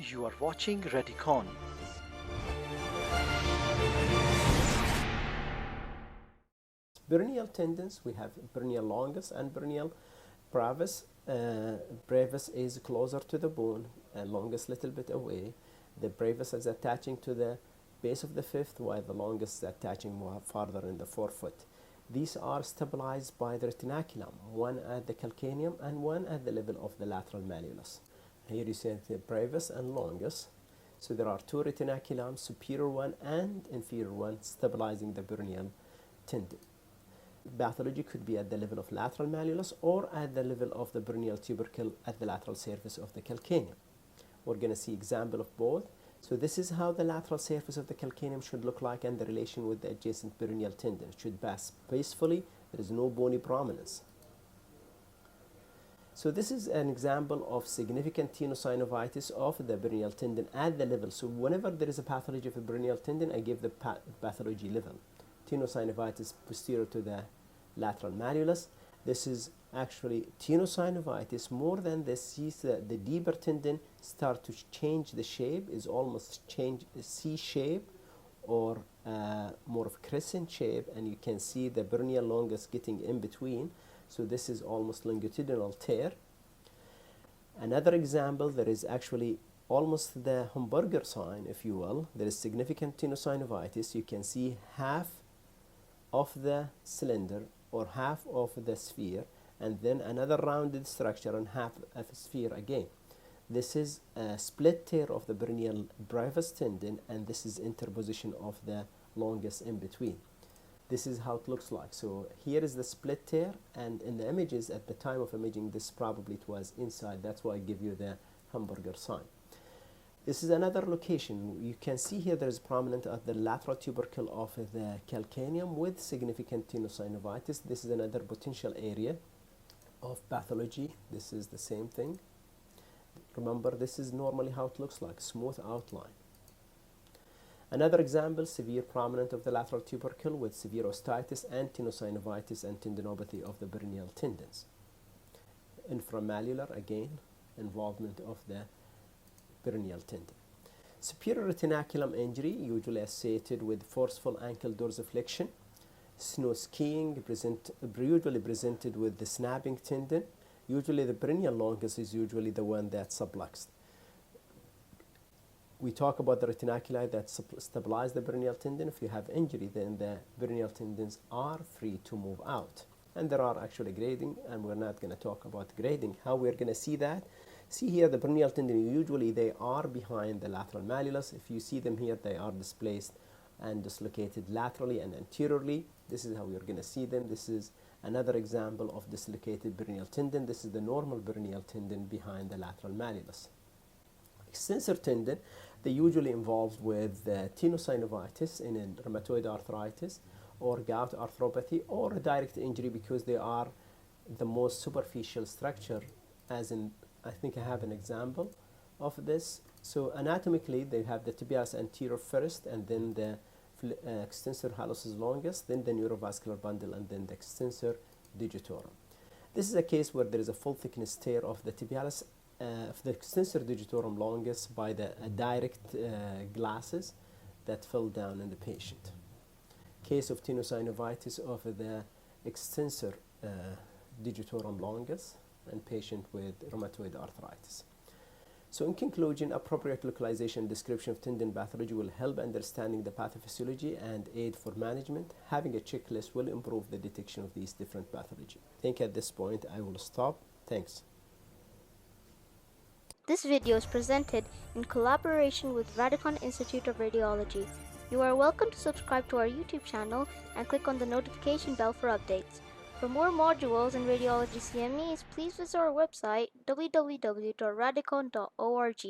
You are watching Radicon. Peroneal tendons, we have peroneal longus and peroneal brevis. Brevis is closer to the bone and longus little bit away. The brevis is attaching to the base of the fifth, while the longus is attaching more farther in the forefoot. These are stabilized by the retinaculum, one at the calcaneum and one at the level of the lateral malleolus. Here you see the brevis and longus. So there are two retinaculums, superior one and inferior one, stabilizing the peroneal tendon. Pathology could be at the level of lateral malleolus or at the level of the peroneal tubercle at the lateral surface of the calcaneum. We're going to see example of both. So this is how the lateral surface of the calcaneum should look like and the relation with the adjacent peroneal tendon. It should pass peacefully. There is no bony prominence. So this is an example of significant tenosynovitis of the peroneal tendon at the level. So whenever there is a pathology of a peroneal tendon, I give the pathology level. Tenosynovitis posterior to the lateral malleolus. This is actually tenosynovitis. More than this, the deeper tendon start to change the shape, is almost change C shape or more of crescent shape, and you can see the peroneal longus getting in between. So this is almost longitudinal tear. Another example, there is actually almost the hamburger sign, if you will. There is significant tenosynovitis. You can see half of the cylinder or half of the sphere, and then another rounded structure and half of a sphere again. This is a split tear of the peroneal brevis tendon, and this is interposition of the longus in between. This is how it looks like. So here is the split tear, and in the images at the time of imaging, this probably it was inside. That's why I give you the hamburger sign. This is another location. You can see here there is prominent at the lateral tubercle of the calcaneum with significant tenosynovitis. This is another potential area of pathology. This is the same thing. Remember, this is normally how it looks like, smooth outline. Another example, severe prominent of the lateral tubercle with severe ostitis and tenosynovitis and tendinopathy of the peroneal tendons. Inframalleolar, again, involvement of the peroneal tendon. Superior retinaculum injury, usually associated with forceful ankle dorsiflexion. Snow skiing, usually presented with the snapping tendon. Usually the peroneal longus is usually the one that's subluxed. We talk about the retinaculi that stabilize the peroneal tendon. If you have injury, then the peroneal tendons are free to move out. And there are actually grading, and we're not going to talk about grading. How we're going to see that? See here, the peroneal tendon, usually they are behind the lateral malleolus. If you see them here, they are displaced and dislocated laterally and anteriorly. This is how we're going to see them. This is another example of dislocated peroneal tendon. This is the normal peroneal tendon behind the lateral malleolus. Extensor tendon, they usually involved with tenosynovitis in rheumatoid arthritis or gout arthropathy or a direct injury because they are the most superficial structure, as in, I think I have an example of this. So anatomically, they have the tibialis anterior first, and then the extensor hallucis longus, then the neurovascular bundle, and then the extensor digitorum. This is a case where there is a full thickness tear of the tibialis of the extensor digitorum longus by the direct glasses that fell down in the patient. Case of tenosynovitis of the extensor digitorum longus and patient with rheumatoid arthritis. So in conclusion, appropriate localization and description of tendon pathology will help understanding the pathophysiology and aid for management. Having a checklist will improve the detection of these different pathology. I think at this point I will stop. Thanks. This video is presented in collaboration with Radicon Institute of Radiology. You are welcome to subscribe to our YouTube channel and click on the notification bell for updates. For more modules in Radiology CMEs, please visit our website www.radicon.org.